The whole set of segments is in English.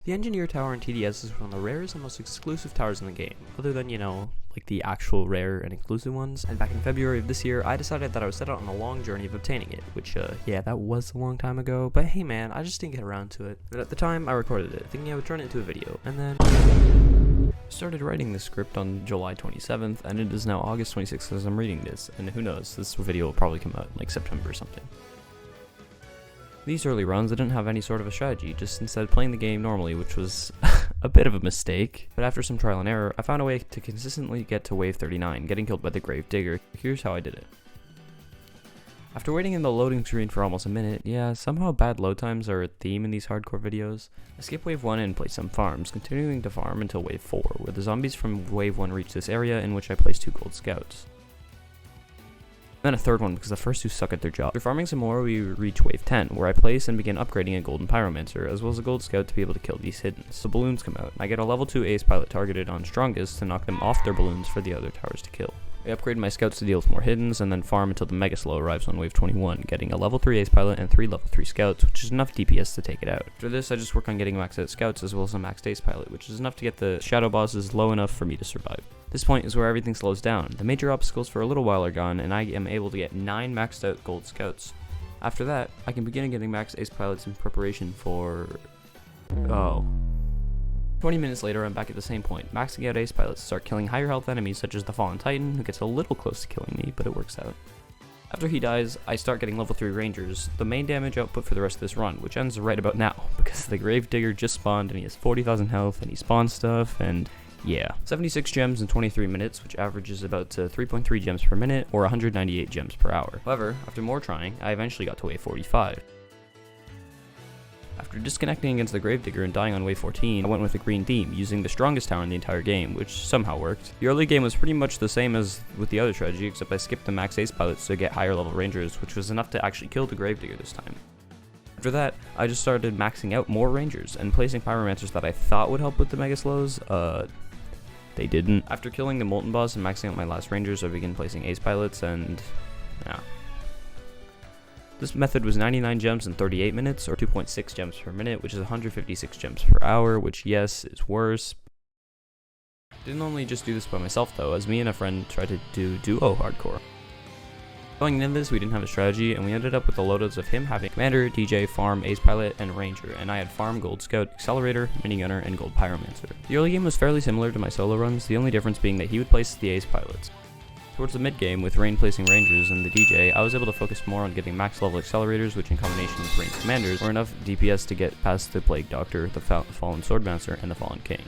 The Engineer Tower in TDS is one of the rarest and most exclusive towers in the game, other than, like the actual rare and exclusive ones. And back in February of this year, I decided that I would set out on a long journey of obtaining it, which, yeah, that was a long time ago, but hey man, I just didn't get around to it. But at the time, I recorded it, thinking I would turn it into a video, and then started writing this script on July 27th, and it is now August 26th as I'm reading this, and who knows, this video will probably come out in like September or something. These early runs, I didn't have any sort of a strategy, just instead playing the game normally, which was a bit of a mistake. But after some trial and error, I found a way to consistently get to wave 39, getting killed by the Grave Digger. Here's how I did it. After waiting in the loading screen for almost a minute, yeah, somehow bad load times are a theme in these hardcore videos, I skip wave 1 and place some farms, continuing to farm until wave 4, where the zombies from wave 1 reach this area, in which I place 2 gold scouts. Then a third one, because the first two suck at their job. After farming some more, we reach wave 10, where I place and begin upgrading a golden pyromancer, as well as a gold scout to be able to kill these hiddens. The balloons come out, and I get a level 2 ace pilot targeted on strongest to knock them off their balloons for the other towers to kill. I upgrade my scouts to deal with more hiddens, and then farm until the mega slow arrives on wave 21, getting a level 3 ace pilot and 3 level 3 scouts, which is enough DPS to take it out. After this, I just work on getting maxed out scouts as well as a maxed ace pilot, which is enough to get the shadow bosses low enough for me to survive. This point is where everything slows down. The major obstacles for a little while are gone, and I am able to get 9 maxed out gold scouts. After that, I can begin getting maxed ace pilots in preparation for... 20 minutes later, I'm back at the same point, maxing out ace pilots to start killing higher health enemies such as the Fallen Titan, who gets a little close to killing me, but it works out. After he dies, I start getting level 3 rangers, the main damage output for the rest of this run, which ends right about now, because the Grave Digger just spawned and he has 40,000 health and he spawns stuff, and yeah. 76 gems in 23 minutes, which averages about 3.3 gems per minute, or 198 gems per hour. However, after more trying, I eventually got to wave 45. After disconnecting against the Gravedigger and dying on wave 14, I went with a green theme, using the strongest tower in the entire game, which somehow worked. The early game was pretty much the same as with the other strategy, except I skipped the max ace pilots to get higher level rangers, which was enough to actually kill the Gravedigger this time. After that, I just started maxing out more rangers, and placing pyromancers that I thought would help with the mega slows, they didn't. After killing the Molten boss and maxing out my last rangers, I began placing ace pilots, and yeah. This method was 99 gems in 38 minutes, or 2.6 gems per minute, which is 156 gems per hour, which yes, is worse. Didn't only just do this by myself though, as me and a friend tried to do duo hardcore. Going into this, we didn't have a strategy, and we ended up with the loadouts of him having Commander, DJ, Farm, Ace Pilot, and Ranger, and I had Farm, Gold Scout, Accelerator, Minigunner, and Gold Pyromancer. The early game was fairly similar to my solo runs, the only difference being that he would place the Ace Pilots. Towards the mid-game, with Rain placing Rangers and the DJ, I was able to focus more on getting max level accelerators, which in combination with Rain's commanders were enough DPS to get past the Plague Doctor, the Fallen Swordmaster, and the Fallen King.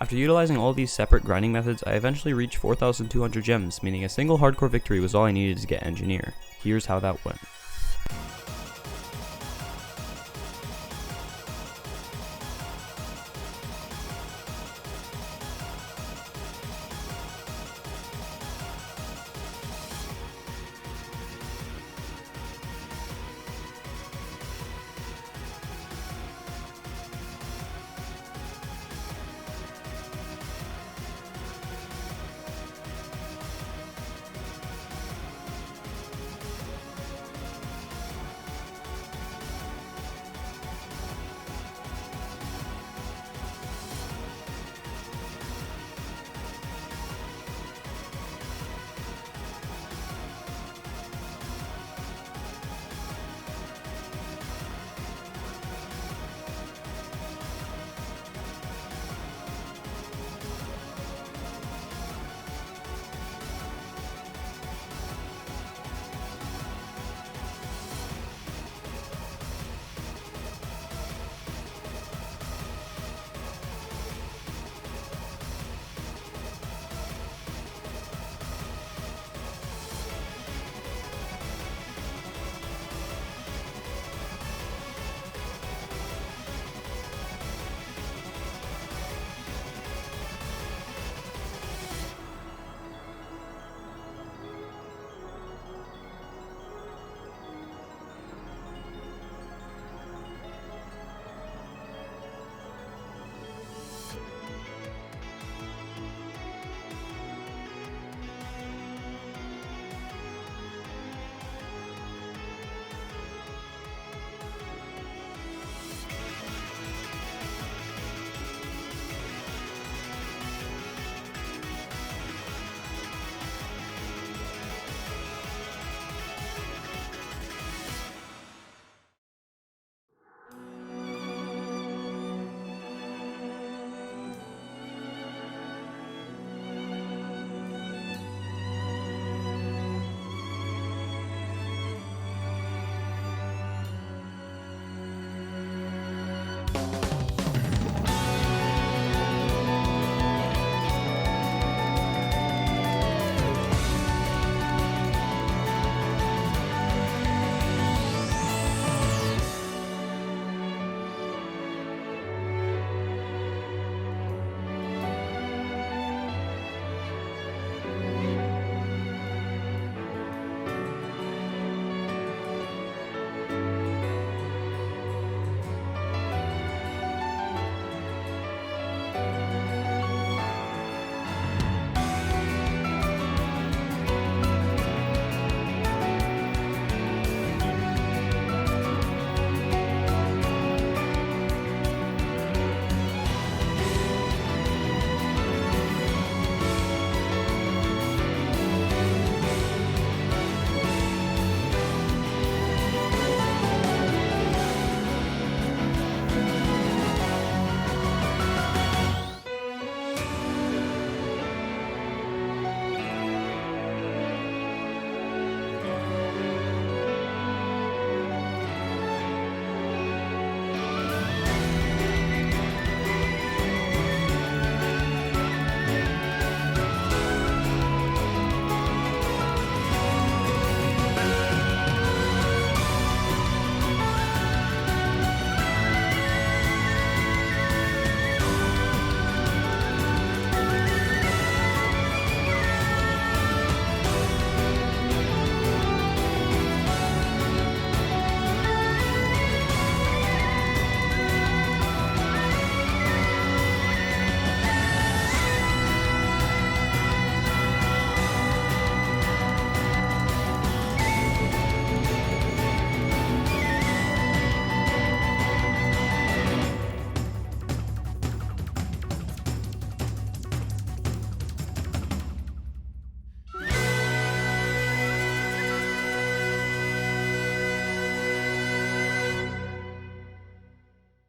After utilizing all these separate grinding methods, I eventually reached 4,200 gems, meaning a single hardcore victory was all I needed to get Engineer. Here's how that went.